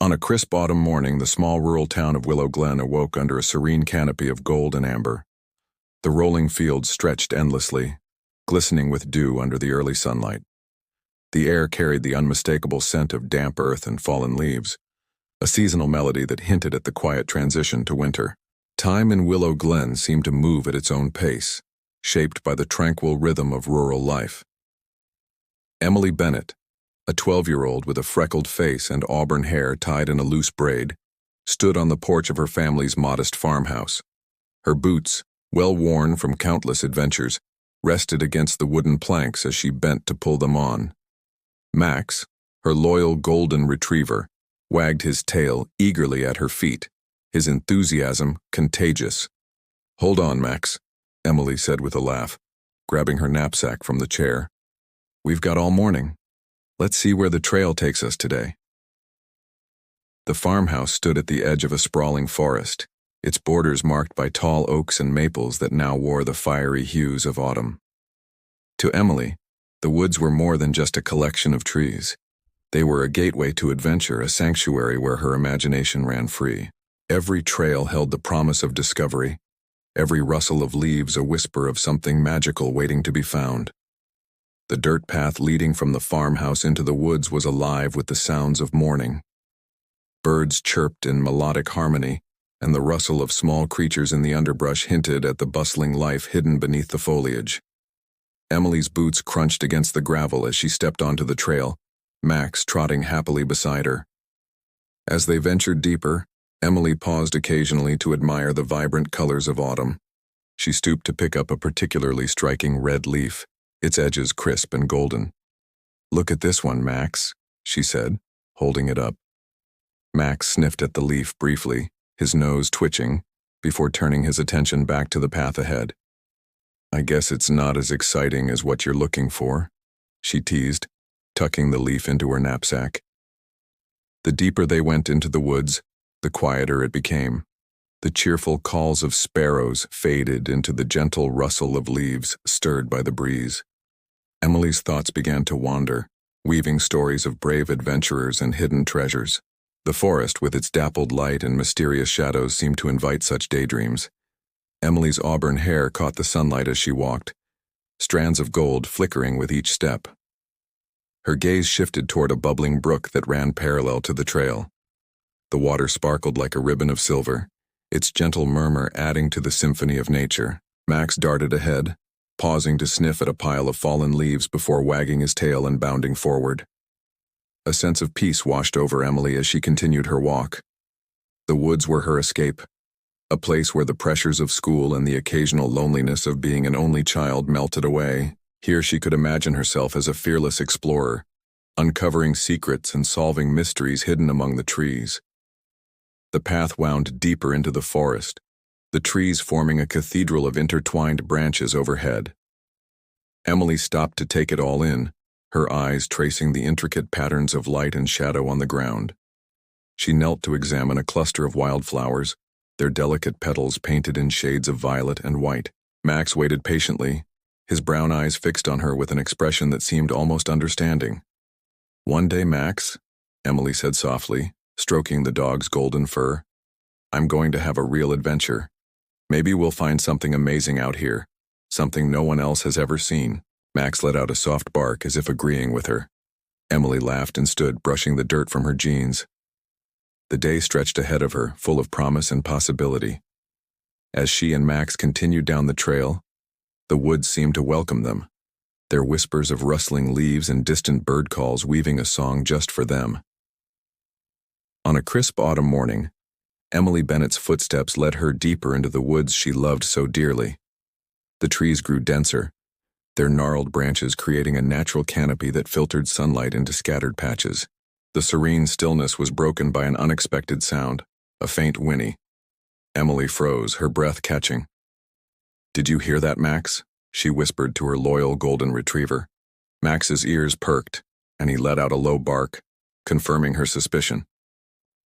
On a crisp autumn morning, the small rural town of Willow Glen awoke under a serene canopy of gold and amber. The rolling fields stretched endlessly, glistening with dew under the early sunlight. The air carried the unmistakable scent of damp earth and fallen leaves, a seasonal melody that hinted at the quiet transition to winter. Time in Willow Glen seemed to move at its own pace, shaped by the tranquil rhythm of rural life. Emily Bennett, a 12-year-old with a freckled face and auburn hair tied in a loose braid, stood on the porch of her family's modest farmhouse. Her boots, well worn from countless adventures, rested against the wooden planks as she bent to pull them on. Max, her loyal golden retriever, wagged his tail eagerly at her feet, his enthusiasm contagious. "Hold on, Max," Emily said with a laugh, grabbing her knapsack from the chair. "We've got all morning. Let's see where the trail takes us today." The farmhouse stood at the edge of a sprawling forest, its borders marked by tall oaks and maples that now wore the fiery hues of autumn. To Emily, the woods were more than just a collection of trees. They were a gateway to adventure, a sanctuary where her imagination ran free. Every trail held the promise of discovery, every rustle of leaves a whisper of something magical waiting to be found. The dirt path leading from the farmhouse into the woods was alive with the sounds of morning. Birds chirped in melodic harmony, and the rustle of small creatures in the underbrush hinted at the bustling life hidden beneath the foliage. Emily's boots crunched against the gravel as she stepped onto the trail, Max trotting happily beside her. As they ventured deeper, Emily paused occasionally to admire the vibrant colors of autumn. She stooped to pick up a particularly striking red leaf, its edges crisp and golden. "Look at this one, Max," she said, holding it up. Max sniffed at the leaf briefly, his nose twitching, before turning his attention back to the path ahead. "I guess it's not as exciting as what you're looking for," she teased, tucking the leaf into her knapsack. The deeper they went into the woods, the quieter it became. The cheerful calls of sparrows faded into the gentle rustle of leaves stirred by the breeze. Emily's thoughts began to wander, weaving stories of brave adventurers and hidden treasures. The forest, with its dappled light and mysterious shadows, seemed to invite such daydreams. Emily's auburn hair caught the sunlight as she walked, strands of gold flickering with each step. Her gaze shifted toward a bubbling brook that ran parallel to the trail. The water sparkled like a ribbon of silver, its gentle murmur adding to the symphony of nature. Max darted ahead, pausing to sniff at a pile of fallen leaves before wagging his tail and bounding forward. A sense of peace washed over Emily as she continued her walk. The woods were her escape, a place where the pressures of school and the occasional loneliness of being an only child melted away. Here she could imagine herself as a fearless explorer, uncovering secrets and solving mysteries hidden among the trees. The path wound deeper into the forest, the trees forming a cathedral of intertwined branches overhead. Emily stopped to take it all in, her eyes tracing the intricate patterns of light and shadow on the ground. She knelt to examine a cluster of wildflowers, their delicate petals painted in shades of violet and white. Max waited patiently, his brown eyes fixed on her with an expression that seemed almost understanding. "One day, Max," Emily said softly, stroking the dog's golden fur, "I'm going to have a real adventure. Maybe we'll find something amazing out here, something no one else has ever seen." Max let out a soft bark as if agreeing with her. Emily laughed and stood, brushing the dirt from her jeans. The day stretched ahead of her, full of promise and possibility. As she and Max continued down the trail, the woods seemed to welcome them, their whispers of rustling leaves and distant bird calls weaving a song just for them. On a crisp autumn morning, Emily Bennett's footsteps led her deeper into the woods she loved so dearly. The trees grew denser, their gnarled branches creating a natural canopy that filtered sunlight into scattered patches. The serene stillness was broken by an unexpected sound, a faint whinny. Emily froze, her breath catching. "Did you hear that, Max?" she whispered to her loyal golden retriever. Max's ears perked, and he let out a low bark, confirming her suspicion.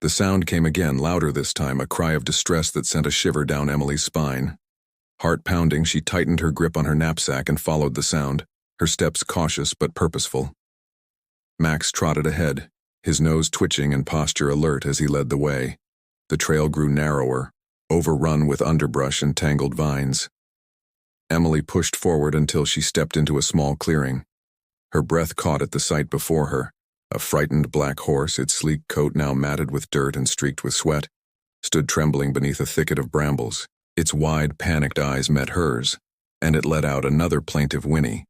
The sound came again, louder this time, a cry of distress that sent a shiver down Emily's spine. Heart pounding, she tightened her grip on her knapsack and followed the sound, her steps cautious but purposeful. Max trotted ahead, his nose twitching and posture alert as he led the way. The trail grew narrower, overrun with underbrush and tangled vines. Emily pushed forward until she stepped into a small clearing. Her breath caught at the sight before her. A frightened black horse, its sleek coat now matted with dirt and streaked with sweat, stood trembling beneath a thicket of brambles. Its wide, panicked eyes met hers, and it let out another plaintive whinny.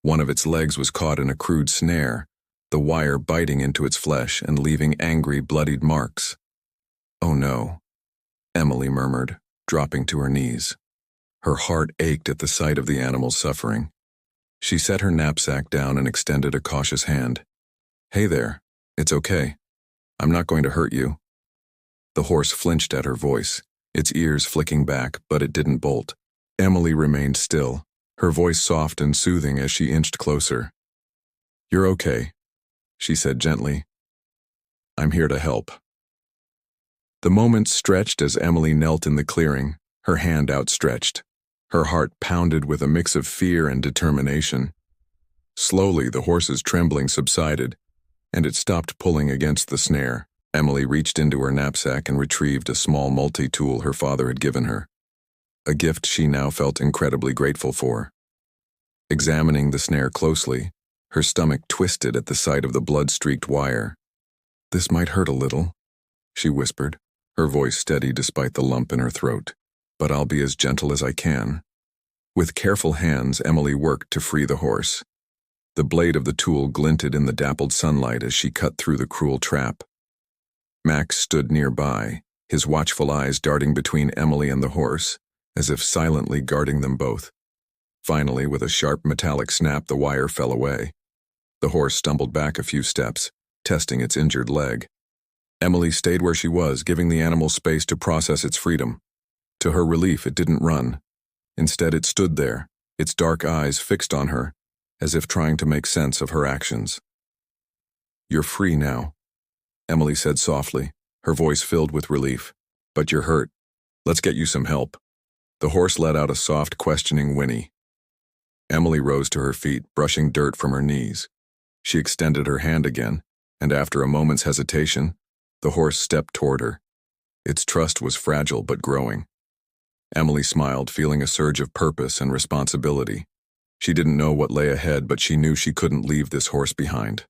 One of its legs was caught in a crude snare, the wire biting into its flesh and leaving angry, bloodied marks. "Oh no," Emily murmured, dropping to her knees. Her heart ached at the sight of the animal's suffering. She set her knapsack down and extended a cautious hand. "Hey there, it's okay. I'm not going to hurt you." The horse flinched at her voice, its ears flicking back, but it didn't bolt. Emily remained still, her voice soft and soothing as she inched closer. "You're okay," she said gently. "I'm here to help." The moments stretched as Emily knelt in the clearing, her hand outstretched. Her heart pounded with a mix of fear and determination. Slowly, the horse's trembling subsided, and it stopped pulling against the snare. Emily reached into her knapsack and retrieved a small multi-tool her father had given her, a gift she now felt incredibly grateful for. Examining the snare closely, her stomach twisted at the sight of the blood-streaked wire. "This might hurt a little," she whispered, her voice steady despite the lump in her throat. "But I'll be as gentle as I can." With careful hands, Emily worked to free the horse. The blade of the tool glinted in the dappled sunlight as she cut through the cruel trap. Max stood nearby, his watchful eyes darting between Emily and the horse, as if silently guarding them both. Finally, with a sharp metallic snap, the wire fell away. The horse stumbled back a few steps, testing its injured leg. Emily stayed where she was, giving the animal space to process its freedom. To her relief, it didn't run. Instead, it stood there, its dark eyes fixed on her, as if trying to make sense of her actions. "You're free now," Emily said softly, her voice filled with relief. "But you're hurt. Let's get you some help." The horse let out a soft, questioning whinny. Emily rose to her feet, brushing dirt from her knees. She extended her hand again, and after a moment's hesitation, the horse stepped toward her. Its trust was fragile but growing. Emily smiled, feeling a surge of purpose and responsibility. She didn't know what lay ahead, but she knew she couldn't leave this horse behind.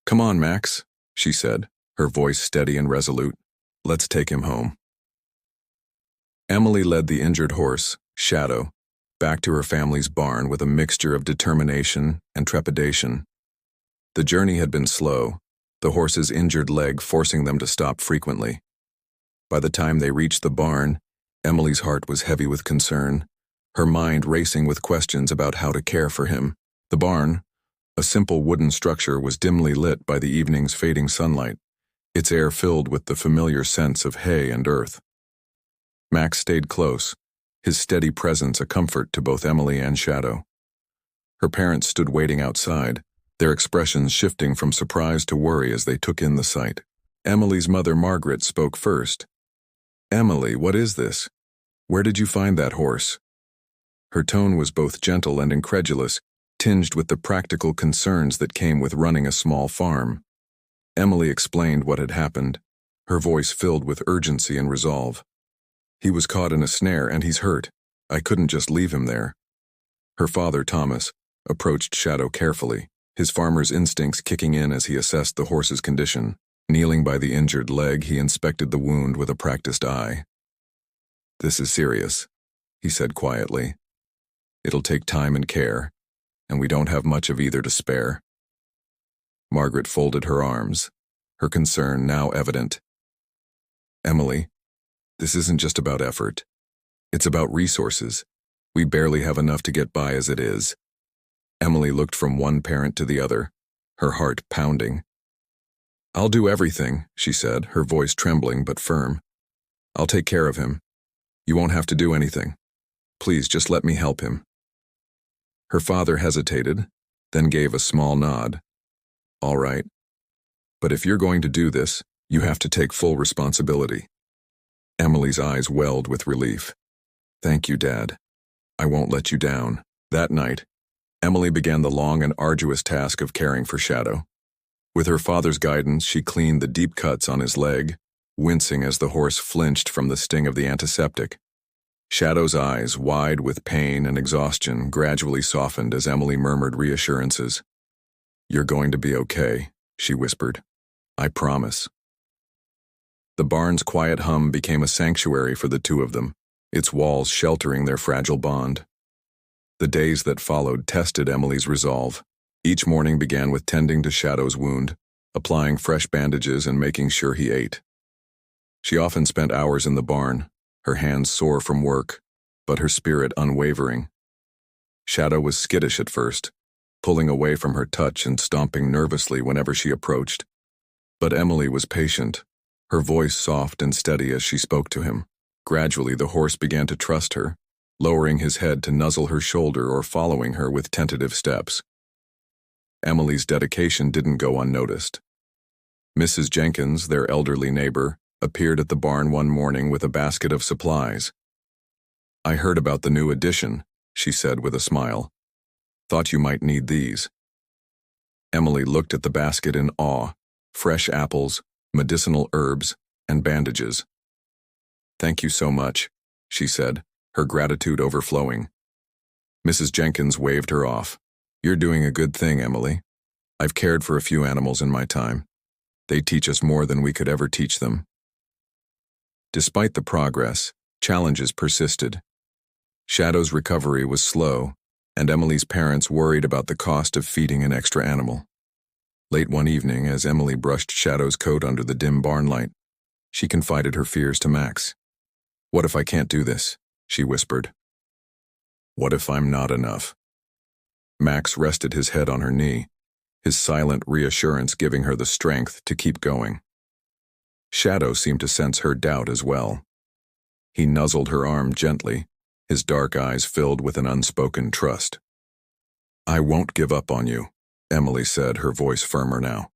"Come on, Max," she said, her voice steady and resolute. "Let's take him home." Emily led the injured horse, Shadow, back to her family's barn with a mixture of determination and trepidation. The journey had been slow, the horse's injured leg forcing them to stop frequently. By the time they reached the barn, Emily's heart was heavy with concern, her mind racing with questions about how to care for him. The barn, a simple wooden structure, was dimly lit by the evening's fading sunlight, its air filled with the familiar sense of hay and earth. Max stayed close, his steady presence a comfort to both Emily and Shadow. Her parents stood waiting outside, their expressions shifting from surprise to worry as they took in the sight. Emily's mother, Margaret, spoke first. "Emily, what is this? Where did you find that horse?" Her tone was both gentle and incredulous, tinged with the practical concerns that came with running a small farm. Emily explained what had happened, her voice filled with urgency and resolve. "He was caught in a snare and he's hurt. I couldn't just leave him there." Her father, Thomas, approached Shadow carefully, his farmer's instincts kicking in as he assessed the horse's condition. Kneeling by the injured leg, he inspected the wound with a practiced eye. "This is serious," he said quietly. "It'll take time and care, and we don't have much of either to spare." Margaret folded her arms, her concern now evident. "Emily, this isn't just about effort. It's about resources. We barely have enough to get by as it is." Emily looked from one parent to the other, her heart pounding. "I'll do everything," she said, her voice trembling but firm. "I'll take care of him. You won't have to do anything. Please, just let me help him." Her father hesitated, then gave a small nod. "All right. But if you're going to do this, you have to take full responsibility." Emily's eyes welled with relief. "Thank you, Dad. I won't let you down." That night, Emily began the long and arduous task of caring for Shadow. With her father's guidance, she cleaned the deep cuts on his leg, wincing as the horse flinched from the sting of the antiseptic. Shadow's eyes, wide with pain and exhaustion, gradually softened as Emily murmured reassurances. "You're going to be okay," she whispered. "I promise." The barn's quiet hum became a sanctuary for the two of them, its walls sheltering their fragile bond. The days that followed tested Emily's resolve. Each morning began with tending to Shadow's wound, applying fresh bandages and making sure he ate. She often spent hours in the barn, her hands sore from work, but her spirit unwavering. Shadow was skittish at first, pulling away from her touch and stomping nervously whenever she approached. But Emily was patient, her voice soft and steady as she spoke to him. Gradually, the horse began to trust her, lowering his head to nuzzle her shoulder or following her with tentative steps. Emily's dedication didn't go unnoticed. Mrs. Jenkins, their elderly neighbor, appeared at the barn one morning with a basket of supplies. "I heard about the new addition," she said with a smile. "Thought you might need these." Emily looked at the basket in awe: fresh apples, medicinal herbs, and bandages. "Thank you so much," she said, her gratitude overflowing. Mrs. Jenkins waved her off. "You're doing a good thing, Emily. I've cared for a few animals in my time. They teach us more than we could ever teach them." Despite the progress, challenges persisted. Shadow's recovery was slow, and Emily's parents worried about the cost of feeding an extra animal. Late one evening, as Emily brushed Shadow's coat under the dim barn light, she confided her fears to Max. "What if I can't do this?" she whispered. "What if I'm not enough?" Max rested his head on her knee, his silent reassurance giving her the strength to keep going. Shadow seemed to sense her doubt as well. He nuzzled her arm gently, his dark eyes filled with an unspoken trust. "I won't give up on you," Emily said, her voice firmer now.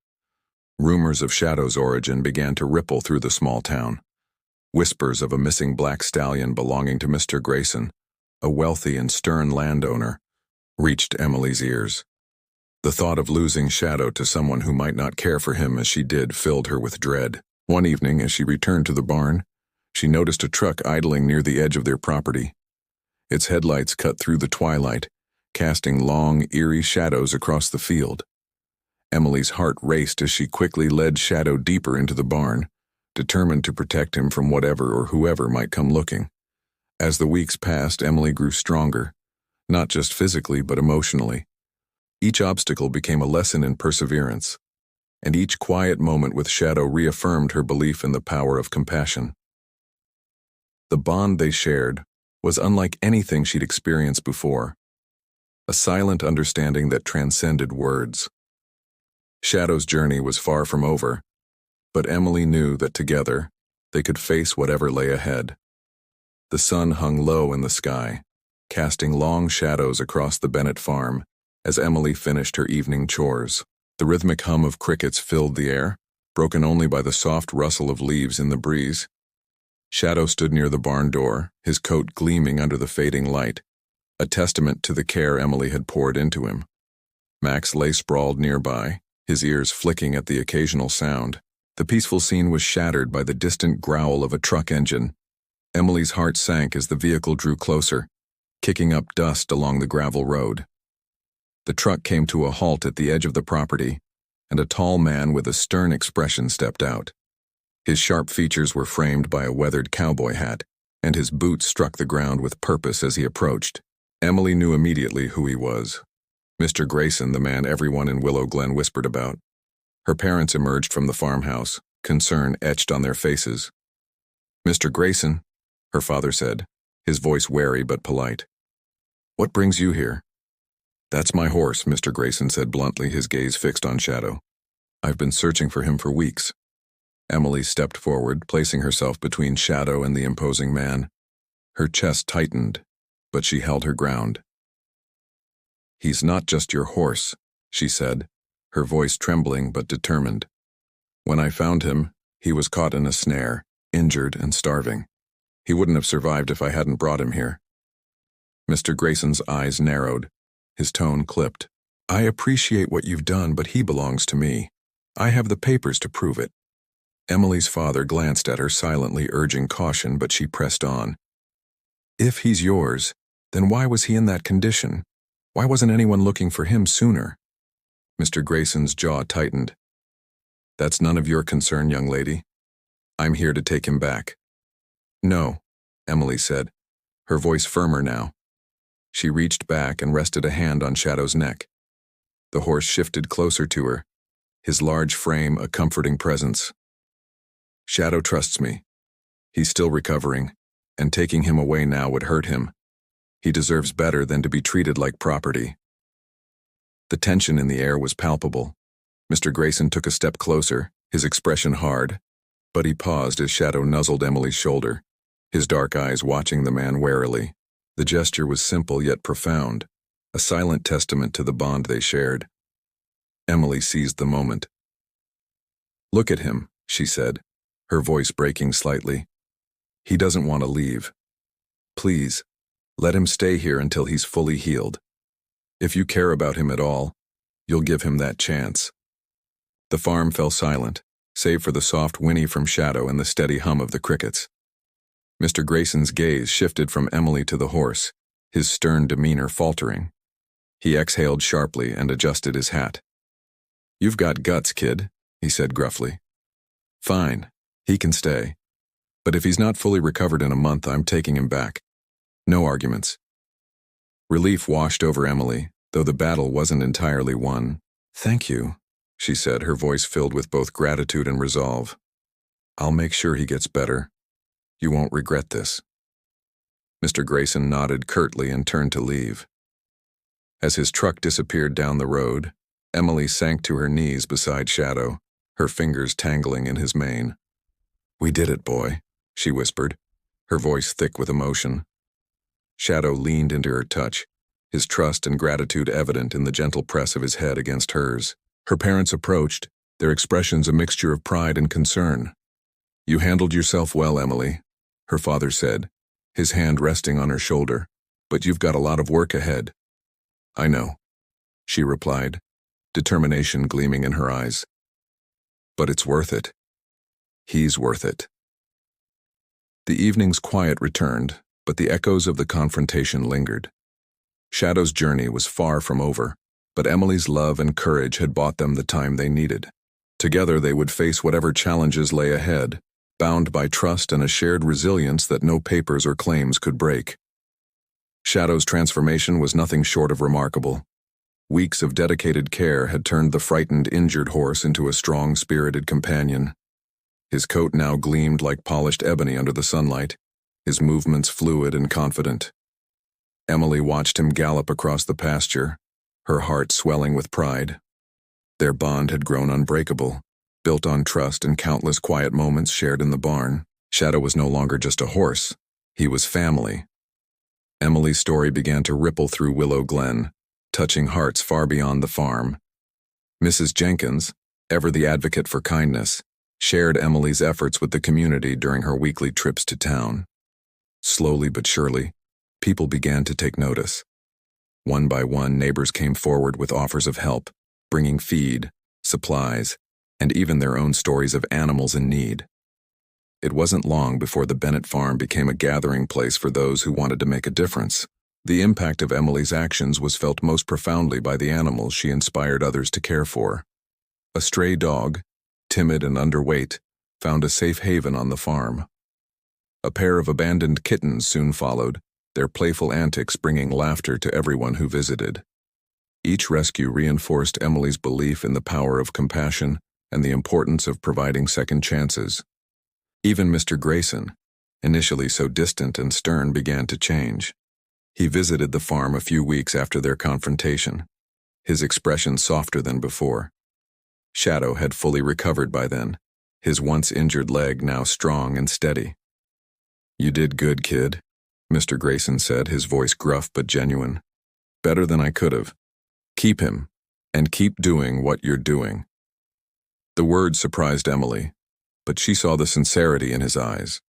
Rumors of Shadow's origin began to ripple through the small town. Whispers of a missing black stallion belonging to Mr. Grayson, a wealthy and stern landowner, reached Emily's ears. The thought of losing Shadow to someone who might not care for him as she did filled her with dread. One evening, as she returned to the barn, she noticed a truck idling near the edge of their property. Its headlights cut through the twilight, casting long, eerie shadows across the field. Emily's heart raced as she quickly led Shadow deeper into the barn, determined to protect him from whatever or whoever might come looking. As the weeks passed, Emily grew stronger, not just physically but emotionally. Each obstacle became a lesson in perseverance, and each quiet moment with Shadow reaffirmed her belief in the power of compassion. The bond they shared was unlike anything she'd experienced before, a silent understanding that transcended words. Shadow's journey was far from over, but Emily knew that together they could face whatever lay ahead. The sun hung low in the sky, casting long shadows across the Bennett farm as Emily finished her evening chores. The rhythmic hum of crickets filled the air, broken only by the soft rustle of leaves in the breeze. Shadow stood near the barn door, his coat gleaming under the fading light, a testament to the care Emily had poured into him. Max lay sprawled nearby, his ears flicking at the occasional sound. The peaceful scene was shattered by the distant growl of a truck engine. Emily's heart sank as the vehicle drew closer, kicking up dust along the gravel road. The truck came to a halt at the edge of the property, and a tall man with a stern expression stepped out. His sharp features were framed by a weathered cowboy hat, and his boots struck the ground with purpose as he approached. Emily knew immediately who he was. Mr. Grayson, the man everyone in Willow Glen whispered about. Her parents emerged from the farmhouse, concern etched on their faces. "Mr. Grayson," her father said, his voice wary but polite. "What brings you here?" "That's my horse," Mr. Grayson said bluntly, his gaze fixed on Shadow. "I've been searching for him for weeks." Emily stepped forward, placing herself between Shadow and the imposing man. Her chest tightened, but she held her ground. "He's not just your horse," she said, her voice trembling but determined. "When I found him, he was caught in a snare, injured and starving. He wouldn't have survived if I hadn't brought him here." Mr. Grayson's eyes narrowed, his tone clipped. "I appreciate what you've done, but he belongs to me. I have the papers to prove it. Emily's father glanced at her silently, urging caution, but she pressed on. If he's yours, then why was he in that condition? Why wasn't anyone looking for him sooner? Mr. Grayson's jaw tightened. That's none of your concern, young lady. I'm here to take him back. No, Emily said, her voice firmer now. She reached back and rested a hand on Shadow's neck. The horse shifted closer to her, his large frame a comforting presence. Shadow trusts me. He's still recovering, and taking him away now would hurt him. He deserves better than to be treated like property. The tension in the air was palpable. Mr. Grayson took a step closer, his expression hard, but he paused as Shadow nuzzled Emily's shoulder, his dark eyes watching the man warily. The gesture was simple yet profound, a silent testament to the bond they shared. Emily seized the moment. Look at him, she said, her voice breaking slightly. He doesn't want to leave. Please, let him stay here until he's fully healed. If you care about him at all, you'll give him that chance. The farm fell silent, save for the soft whinny from Shadow and the steady hum of the crickets. Mr. Grayson's gaze shifted from Emily to the horse, his stern demeanor faltering. He exhaled sharply and adjusted his hat. You've got guts, kid, he said gruffly. Fine, he can stay. But if he's not fully recovered in a month, I'm taking him back. No arguments. Relief washed over Emily, though the battle wasn't entirely won. Thank you, she said, her voice filled with both gratitude and resolve. I'll make sure he gets better. You won't regret this. Mr. Grayson nodded curtly and turned to leave. As his truck disappeared down the road, Emily sank to her knees beside Shadow, her fingers tangling in his mane. We did it, boy, she whispered, her voice thick with emotion. Shadow leaned into her touch, his trust and gratitude evident in the gentle press of his head against hers. Her parents approached, their expressions a mixture of pride and concern. You handled yourself well, Emily, her father said, his hand resting on her shoulder, but you've got a lot of work ahead. I know, she replied, determination gleaming in her eyes. But it's worth it. He's worth it. The evening's quiet returned, but the echoes of the confrontation lingered. Shadow's journey was far from over, but Emily's love and courage had bought them the time they needed. Together they would face whatever challenges lay ahead, bound by trust and a shared resilience that no papers or claims could break. Shadow's transformation was nothing short of remarkable. Weeks of dedicated care had turned the frightened, injured horse into a strong-spirited companion. His coat now gleamed like polished ebony under the sunlight, his movements fluid and confident. Emily watched him gallop across the pasture, her heart swelling with pride. Their bond had grown unbreakable, built on trust and countless quiet moments shared in the barn. Shadow was no longer just a horse, he was family. Emily's story began to ripple through Willow Glen, touching hearts far beyond the farm. Mrs. Jenkins, ever the advocate for kindness, shared Emily's efforts with the community during her weekly trips to town. Slowly but surely, people began to take notice. One by one, neighbors came forward with offers of help, bringing feed, supplies, and even their own stories of animals in need. It wasn't long before the Bennett farm became a gathering place for those who wanted to make a difference. The impact of Emily's actions was felt most profoundly by the animals she inspired others to care for. A stray dog, timid and underweight, found a safe haven on the farm. A pair of abandoned kittens soon followed, their playful antics bringing laughter to everyone who visited. Each rescue reinforced Emily's belief in the power of compassion and the importance of providing second chances. Even Mr. Grayson, initially so distant and stern, began to change. He visited the farm a few weeks after their confrontation, his expression softer than before. Shadow had fully recovered by then, his once injured leg now strong and steady. You did good, kid, Mr. Grayson said, his voice gruff but genuine. Better than I could have. Keep him, and keep doing what you're doing. The words surprised Emily, but she saw the sincerity in his eyes.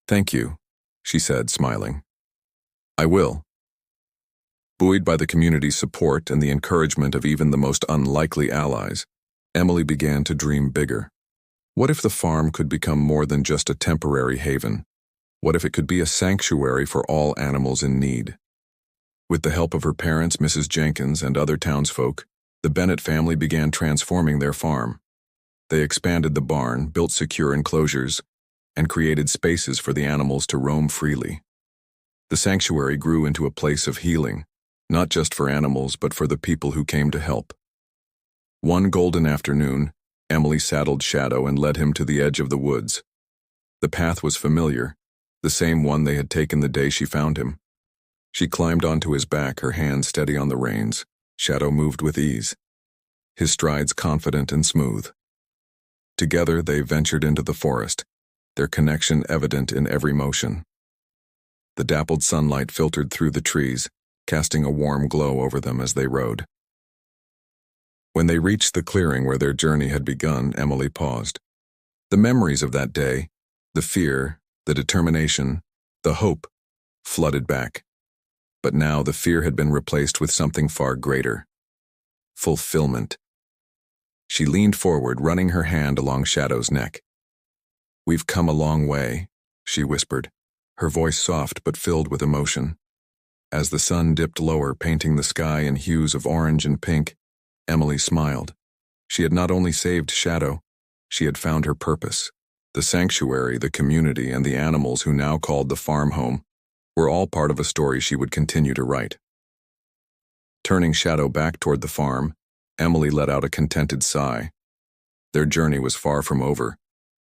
Thank you, she said, smiling. I will. Buoyed by the community's support and the encouragement of even the most unlikely allies, Emily began to dream bigger. What if the farm could become more than just a temporary haven? What if it could be a sanctuary for all animals in need? With the help of her parents, Mrs. Jenkins, and other townsfolk, the Bennett family began transforming their farm. They expanded the barn, built secure enclosures, and created spaces for the animals to roam freely. The sanctuary grew into a place of healing, not just for animals but for the people who came to help. One golden afternoon, Emily saddled Shadow and led him to the edge of the woods. The path was familiar, the same one they had taken the day she found him. She climbed onto his back, her hands steady on the reins. Shadow moved with ease, his strides confident and smooth. Together they ventured into the forest, their connection evident in every motion. The dappled sunlight filtered through the trees, casting a warm glow over them as they rode. When they reached the clearing where their journey had begun, Emily paused. The memories of that day, the fear, the determination, the hope, flooded back. But now the fear had been replaced with something far greater: fulfillment. She leaned forward, running her hand along Shadow's neck. "We've come a long way," she whispered, her voice soft but filled with emotion. As the sun dipped lower, painting the sky in hues of orange and pink, Emily smiled. She had not only saved Shadow, she had found her purpose. The sanctuary, the community, and the animals who now called the farm home were all part of a story she would continue to write. Turning Shadow back toward the farm, Emily let out a contented sigh. Their journey was far from over,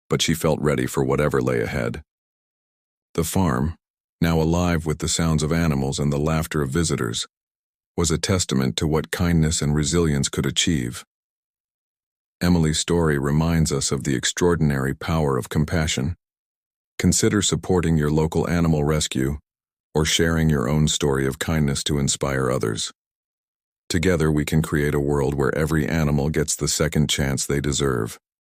but she felt ready for whatever lay ahead. The farm, now alive with the sounds of animals and the laughter of visitors, was a testament to what kindness and resilience could achieve. Emily's story reminds us of the extraordinary power of compassion. Consider supporting your local animal rescue or sharing your own story of kindness to inspire others. Together we can create a world where every animal gets the second chance they deserve.